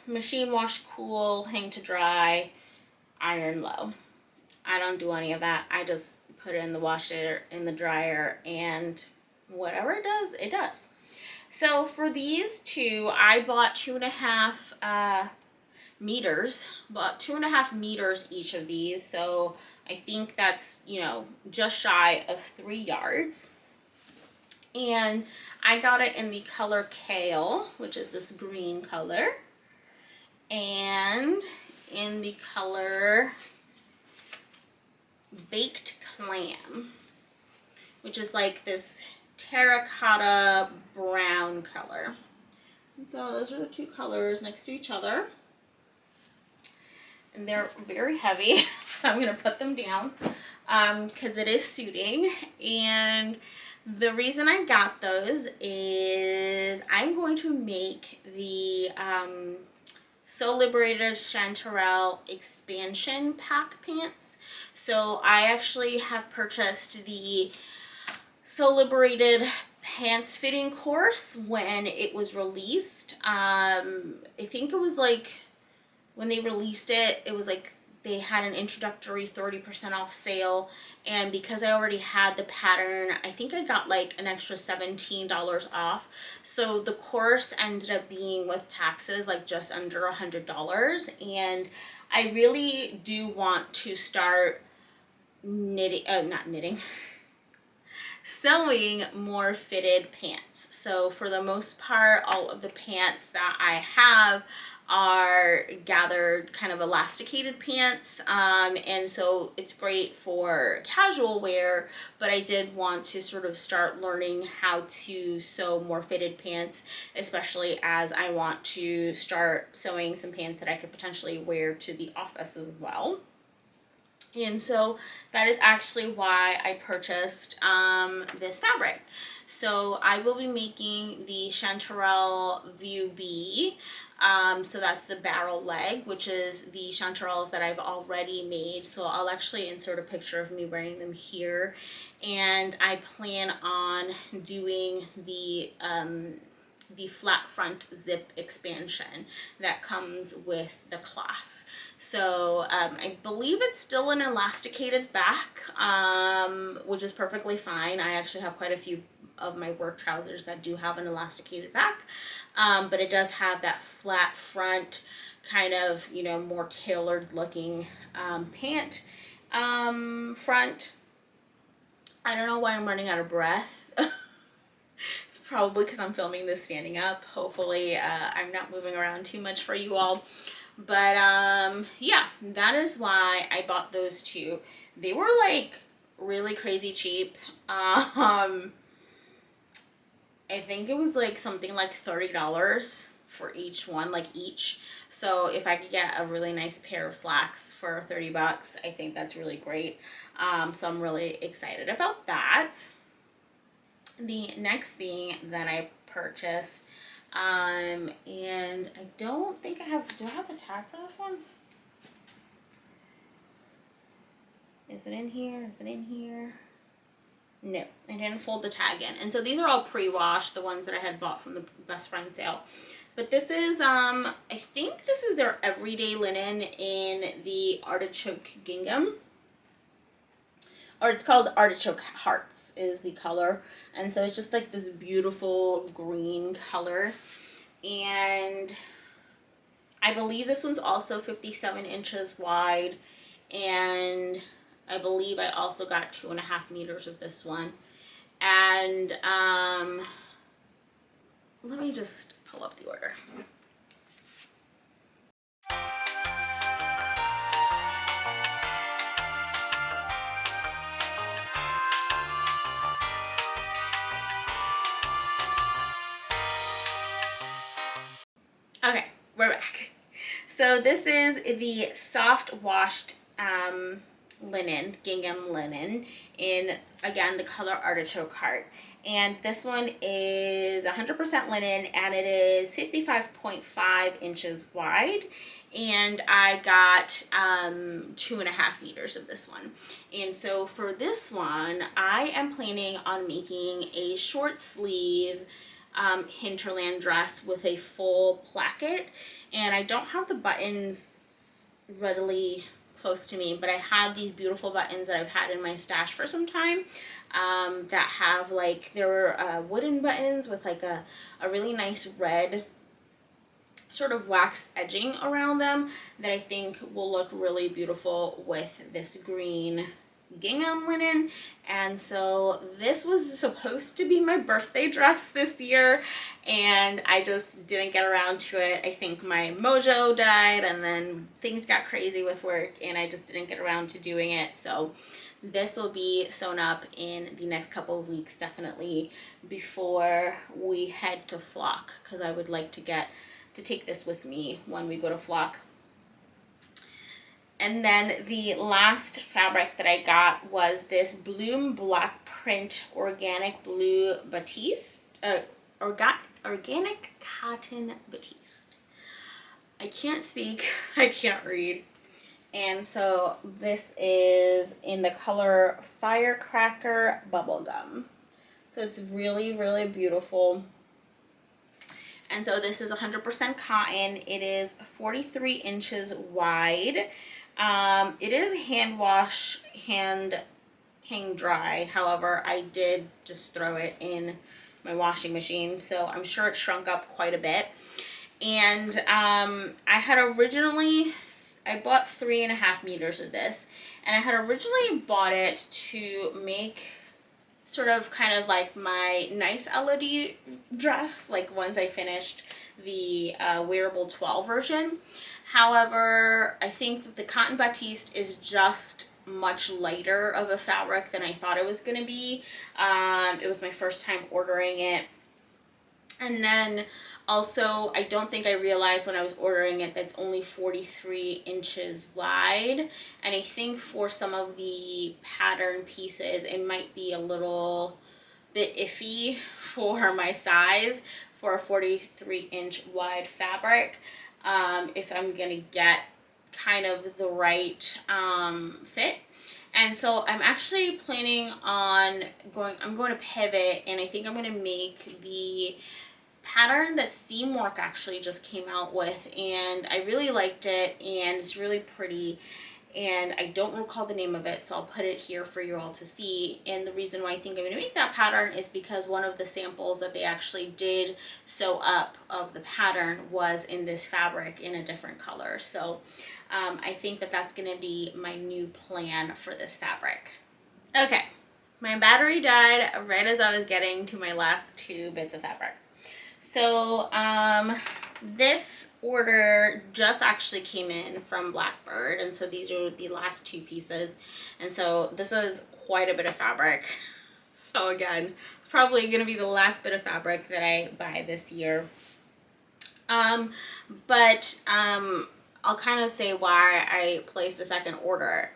Machine wash, cool, hang to dry, iron low. I don't do any of that. I just put it in the washer, in the dryer, and whatever it does, it does. So for these 2, I bought 2.5 meters. Bought 2.5 meters each of these. So I think that's, you know, just shy of 3 yards. And I got it in the color Kale, which is this green color. And in the color Baked Clam, which is like this terracotta brown color. And so those are the 2 colors next to each other. And they're very heavy, so I'm going to put them down because it is suiting. And the reason I got those is I'm going to make the So Liberated Chanterelle expansion pack pants. So I actually have purchased the So Liberated pants fitting course when it was released. I think it was like when they released it, it was like they had an introductory 30% off sale, and because I already had the pattern, I think I got like an extra $17 off. So the course ended up being, with taxes, like just under $100. And I really do want to start sewing more fitted pants. So for the most part, all of the pants that I have are gathered kind of elasticated pants, and so it's great for casual wear, but I did want to sort of start learning how to sew more fitted pants, especially as I want to start sewing some pants that I could potentially wear to the office as well. And so that is actually why I purchased this fabric. So I will be making the Chanterelle View B. So that's the barrel leg, which is the chanterelles that I've already made. So I'll actually insert a picture of me wearing them here. And I plan on doing the the flat front zip expansion that comes with the class. So I believe it's still an elasticated back, which is perfectly fine. I actually have quite a few of my work trousers that do have an elasticated back, but it does have that flat front, kind of, you know, more tailored looking pant front. I don't know why I'm running out of breath. It's probably because I'm filming this standing up. Hopefully I'm not moving around too much for you all. But yeah, that is why I bought those two. They were like really crazy cheap. I think it was like something like $30 for each one, like each. So if I could get a really nice pair of slacks for 30 bucks, I think that's really great. So I'm really excited about that. The next thing that I purchased, and I don't think I have, do I have the tag for this one? Is it in here? Is it in here? No, I didn't fold the tag in. And so these are all pre-washed, the ones that I had bought from the best friend sale. But this is, I think this is their everyday linen in the artichoke gingham. Or it's called Artichoke Hearts is the color. And so it's just like this beautiful green color. And I believe this one's also 57 inches wide. And I believe I also got 2.5 meters of this one. And let me just pull up the order. Okay, we're back. So this is the soft washed linen, gingham linen, in, again, the color Artichoke Heart. And this one is 100% linen, and it is 55.5 inches wide. And I got 2.5 meters of this one. And so for this one, I am planning on making a short sleeve Hinterland dress with a full placket. And I don't have the buttons readily close to me, but I have these beautiful buttons that I've had in my stash for some time, that have like, they're wooden buttons with like a really nice red sort of wax edging around them that I think will look really beautiful with this green gingham linen. And so this was supposed to be my birthday dress this year, and I just didn't get around to it. I think my mojo died, and then things got crazy with work, and I just didn't get around to doing it. So this will be sewn up in the next couple of weeks, definitely, before we head to Flock, because I would like to take this with me when we go to Flock. And then the last fabric that I got was this Bloom Black Print Organic Blue Batiste, Organic Cotton Batiste. I can't speak, I can't read. And so this is in the color Firecracker Bubblegum. So it's really, really beautiful. And so this is 100% cotton. It is 43 inches wide. It is hand wash, hang dry. However, I did just throw it in my washing machine, so I'm sure it shrunk up quite a bit. And I bought 3.5 meters of this, and I had originally bought it to make sort of kind of like my nice LED dress, like once I finished the wearable 12 version. However, I think that the cotton batiste is just much lighter of a fabric than I thought it was going to be. It was my first time ordering it. And then also, I don't think I realized when I was ordering it that it's only 43 inches wide. And I think for some of the pattern pieces, it might be a little bit iffy for my size for a 43-inch wide fabric. If I'm going to get kind of the right fit. And so I'm actually planning on I'm going to pivot, and I think I'm going to make the pattern that Seamwork actually just came out with, and I really liked it, and it's really pretty, and I don't recall the name of it, so I'll put it here for you all to see. And the reason why I think I'm going to make that pattern is because one of the samples that they actually did sew up of the pattern was in this fabric in a different color. So I think that that's going to be my new plan for this fabric. Okay, my battery died right as I was getting to my last 2 bits of fabric. So this order just actually came in from Blackbird, and so these are the last 2 pieces, and so this is quite a bit of fabric. So again, it's probably going to be the last bit of fabric that I buy this year. But I'll kind of say why I placed a second order,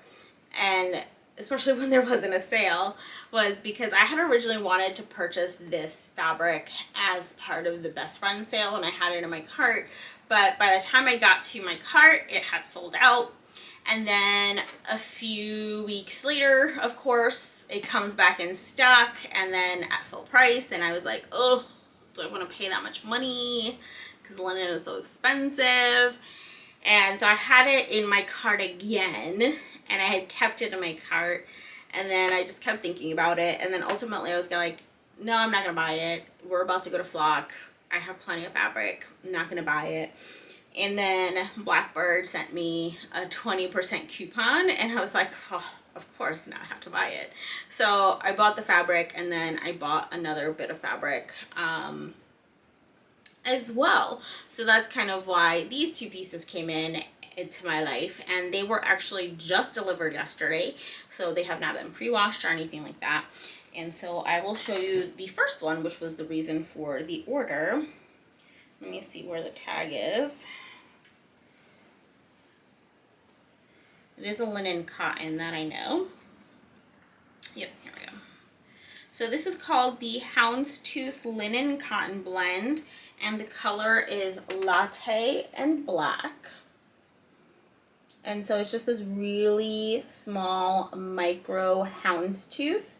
and especially when there wasn't a sale, was because I had originally wanted to purchase this fabric as part of the best friend sale, and I had it in my cart, but by the time I got to my cart, it had sold out. And then a few weeks later, of course, it comes back in stock, and then at full price, and I was like, oh, do I want to pay that much money? Because linen is so expensive. And so I had it in my cart again, and I had kept it in my cart, and then I just kept thinking about it, and then ultimately I was like, no, I'm not going to buy it. We're about to go to Flock. I have plenty of fabric. I'm not going to buy it. And then Blackbird sent me a 20% coupon, and I was like, oh, of course now I have to buy it. So I bought the fabric, and then I bought another bit of fabric as well. So that's kind of why these 2 pieces came into my life, and they were actually just delivered yesterday, so they have not been pre-washed or anything like that. And so I will show you the first one, which was the reason for the order. Let me see where the tag is. It is a linen cotton, that I know. Yep, here we go. So this is called the Houndstooth Linen Cotton Blend, and the color is Latte and Black. And so it's just this really small micro houndstooth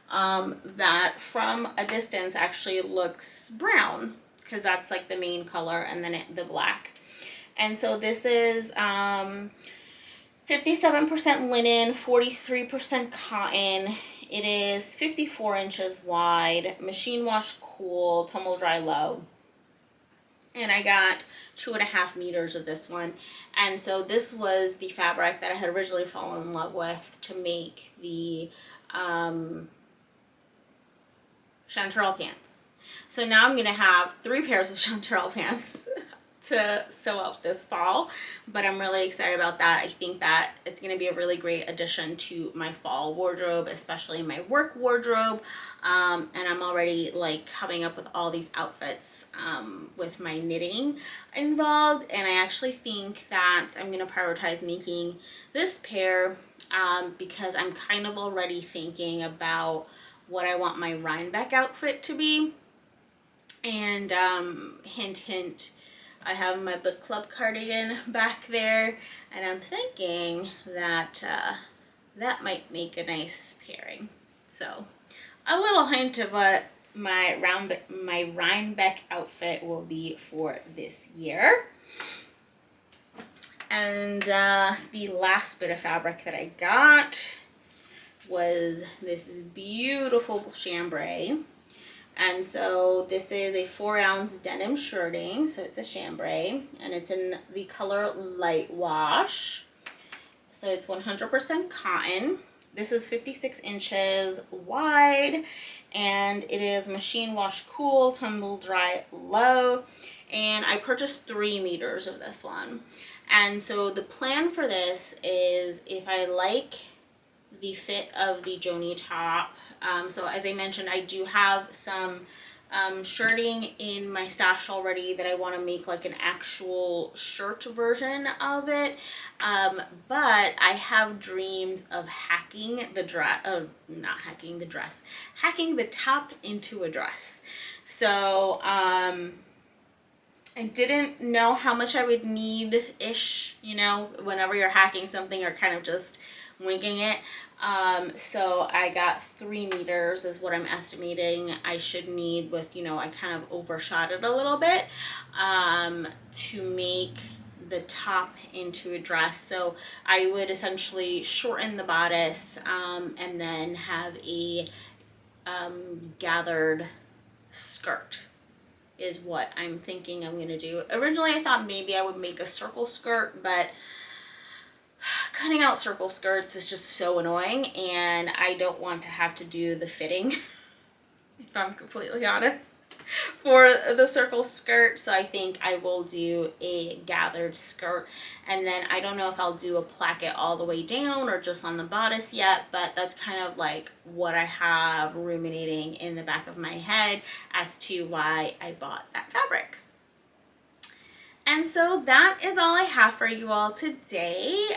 that from a distance actually looks brown, because that's like the main color, and then the black. And so this is 57% linen, 43% cotton. It is 54 inches wide, machine wash cool, tumble dry low. And I got 2.5 meters of this one. And so this was the fabric that I had originally fallen in love with to make the chanterelle pants. So now I'm going to have 3 pairs of chanterelle pants to sew up this fall, but I'm really excited about that. I think that it's going to be a really great addition to my fall wardrobe, especially my work wardrobe, and I'm already like coming up with all these outfits with my knitting involved, and I actually think that I'm going to prioritize making this pair because I'm kind of already thinking about what I want my Rhinebeck outfit to be. And hint hint, I have my book club cardigan back there, and I'm thinking that that might make a nice pairing. So a little hint of what my Rhinebeck outfit will be for this year. And the last bit of fabric that I got was this beautiful chambray. And so this is a 4-ounce denim shirting, so it's a chambray, and it's in the color Light Wash. So it's 100% cotton. This is 56 inches wide, and it is machine wash cool, tumble dry low, and I purchased 3 meters of this one. And so the plan for this is, if I like the fit of the Joni top, so as I mentioned, I do have some shirting in my stash already that I want to make like an actual shirt version of it, but I have dreams of hacking the dress, hacking the top into a dress. So I didn't know how much I would need-ish, you know, whenever you're hacking something, or kind of just winging it. So I got 3 meters is what I'm estimating I should need with, you know, I kind of overshot it a little bit to make the top into a dress. So I would essentially shorten the bodice and then have a gathered skirt is what I'm thinking I'm gonna do. Originally I thought maybe I would make a circle skirt, but cutting out circle skirts is just so annoying and I don't want to have to do the fitting if I'm completely honest for the circle skirt. So I think I will do a gathered skirt, and then I don't know if I'll do a placket all the way down or just on the bodice yet, but that's kind of like what I have ruminating in the back of my head as to why I bought that fabric. And so that is all I have for you all today.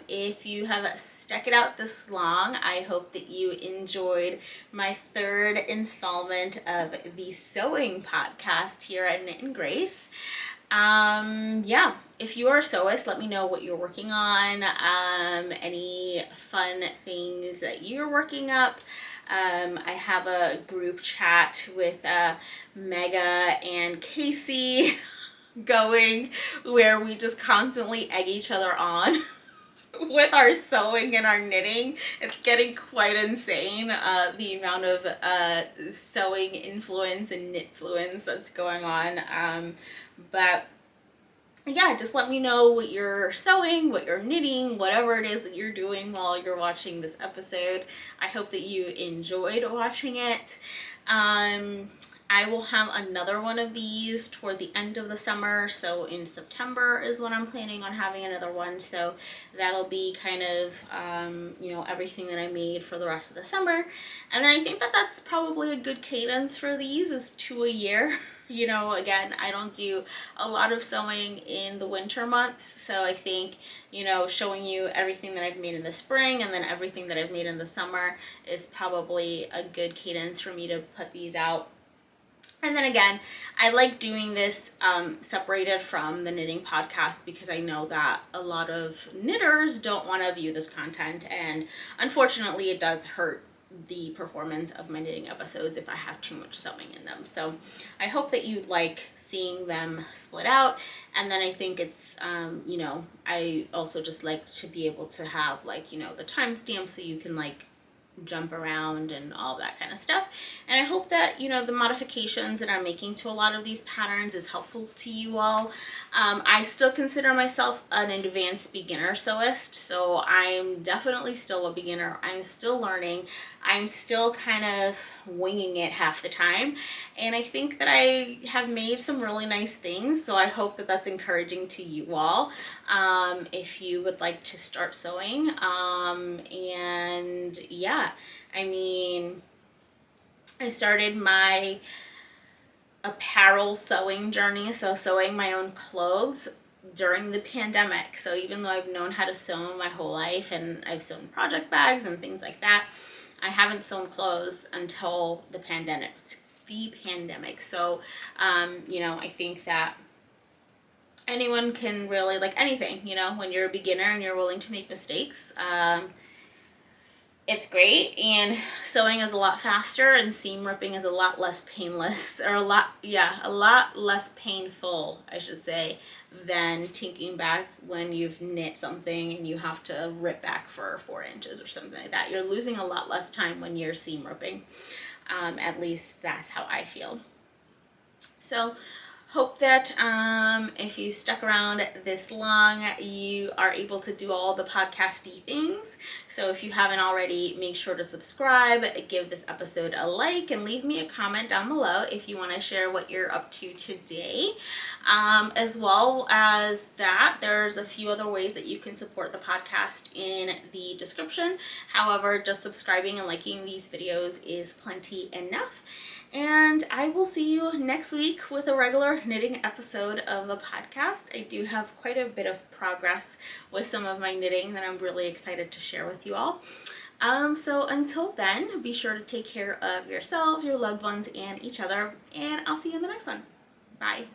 If you have stuck it out this long, I hope that you enjoyed my 3rd installment of the sewing podcast here at KnitandGrace. Yeah, if you are a sewist, let me know what you're working on, any fun things that you're working up. I have a group chat with Mega and Casey going where we just constantly egg each other on with our sewing and our knitting. It's getting quite insane, the amount of sewing influence and knitfluence that's going on. But yeah, just let me know what you're sewing, what you're knitting, whatever it is that you're doing while you're watching this episode. I hope that you enjoyed watching it. I will have another one of these toward the end of the summer. So in September is when I'm planning on having another one. So that'll be kind of, you know, everything that I made for the rest of the summer. And then I think that that's probably a good cadence for these is 2 a year. You know, again, I don't do a lot of sewing in the winter months. So I think, you know, showing you everything that I've made in the spring and then everything that I've made in the summer is probably a good cadence for me to put these out. And then again, I like doing this separated from the knitting podcast because I know that a lot of knitters don't want to view this content, and unfortunately it does hurt the performance of my knitting episodes if I have too much sewing in them. So I hope that you like seeing them split out. And then I think it's, you know, I also just like to be able to have like, you know, the timestamp so you can like jump around and all that kind of stuff. And I hope that, you know, the modifications that I'm making to a lot of these patterns is helpful to you all. I still consider myself an advanced beginner sewist, so I'm definitely still a beginner. I'm still learning. I'm still kind of winging it half the time. And I think that I have made some really nice things, so I hope that that's encouraging to you all. If you would like to start sewing. And yeah, I mean, I started my apparel sewing journey, so sewing my own clothes during the pandemic. So even though I've known how to sew my whole life and I've sewn project bags and things like that, I haven't sewn clothes until the pandemic. So, you know, I think that anyone can really, like anything, you know, when you're a beginner and you're willing to make mistakes, it's great. And sewing is a lot faster and seam ripping is a lot less painless, or a lot less painful, I should say, than tinking back when you've knit something and you have to rip back for 4 inches or something like that. You're losing a lot less time when you're seam ripping. At least that's how I feel. So hope that if you stuck around this long, you are able to do all the podcasty things. So if you haven't already, make sure to subscribe, give this episode a like, and leave me a comment down below if you want to share what you're up to today. As well as that, there's a few other ways that you can support the podcast in the description. However, just subscribing and liking these videos is plenty enough. And I will see you next week with a regular knitting episode of the podcast. I do have quite a bit of progress with some of my knitting that I'm really excited to share with you all. So until then, be sure to take care of yourselves, your loved ones, and each other. And I'll see you in the next one. Bye.